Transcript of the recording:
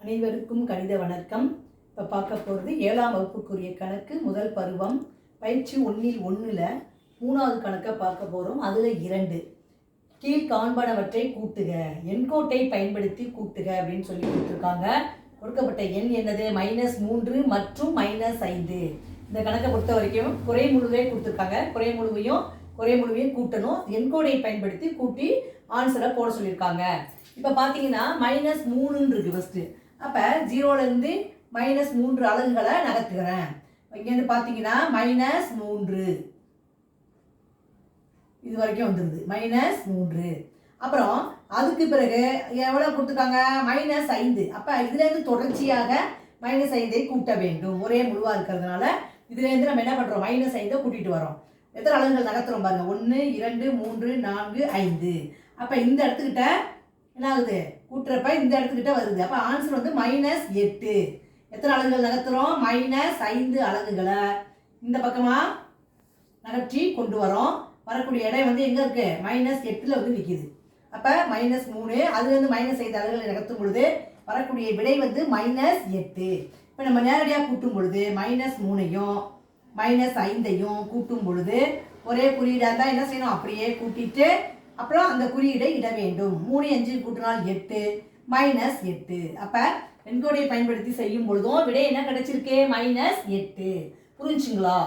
அனைவருக்கும் கணித வணக்கம். இப்போ பார்க்க போகிறது 7ஆம் வகுப்புக்குரிய கணக்கு முதல் பருவம் பயிற்சி 1ல் 3வது கணக்கை பார்க்க போகிறோம். அதில் 2 கீழ் காண்பனவற்றை கூட்டுக, எண்கோட்டை பயன்படுத்தி கூட்டுக அப்படின்னு சொல்லி கொடுத்துருக்காங்க. கொடுக்கப்பட்ட எண் என்னது? -3 மற்றும் -5. இந்த கணக்கை பொறுத்த வரைக்கும் குறைமுழுவே கொடுத்துருக்காங்க. குறைமுழுவையும் கூட்டணும். எண்கோடை பயன்படுத்தி கூட்டி ஆன்சரை போட சொல்லியிருக்காங்க. இப்போ பார்த்தீங்கன்னா -3 இருக்கு ஃபஸ்ட்டு. அப்போ 0லேருந்து -3 அலகுகளை நகர்த்துக்கிறேன். இங்கேருந்து பார்த்தீங்கன்னா -3 இது வரைக்கும் வந்துடுது. -3. அப்புறம் அதுக்கு பிறகு எவ்வளோ கொடுத்துருக்காங்க? -5. அப்போ இதுலேருந்து தொடர்ச்சியாக -5ஐ கூட்ட வேண்டும். ஒரே முழுவாக இருக்கிறதுனால இதுலேருந்து நம்ம என்ன பண்ணுறோம்? -5ஐ கூட்டிகிட்டு வரோம். எத்தனை அலகுகள் நகர்த்துறோம் பாருங்க. 1 2 3 4 5. அப்போ இந்த இடத்துக்கிட்ட என்ன ஆகுது? கூட்டுறப்ப இந்த இடத்துக்கிட்ட வருது. அப்போ ஆன்சர் வந்து -8. எத்தனை அலகுகள் நகர்த்துறோம்? -5 அலகுகளை இந்த பக்கமாக நகர்த்தி கொண்டு வரோம். வரக்கூடிய இடம் வந்து எங்கே இருக்குது? -8ல் வந்து நிற்கிது. அப்போ -3 அதுலேருந்து -5 அலகுகளை நகர்த்தும் பொழுது வரக்கூடிய விடை வந்து -8. இப்போ நம்ம நேரடியாக கூட்டும் பொழுது -3ஐயும் -5ஐயும் கூட்டும் பொழுது ஒரே குறியீடாக இருந்தால் என்ன செய்யணும்? அப்படியே கூட்டிட்டு அப்புறம் அந்த குறியீடை இட வேண்டும். 3 5 கூட்டினால் 8 -8. அப்போ எண்கோடையை பயன்படுத்தி செய்யும் பொழுதும் விடை என்ன கிடைச்சிருக்கு? -8. புரிஞ்சுங்களா?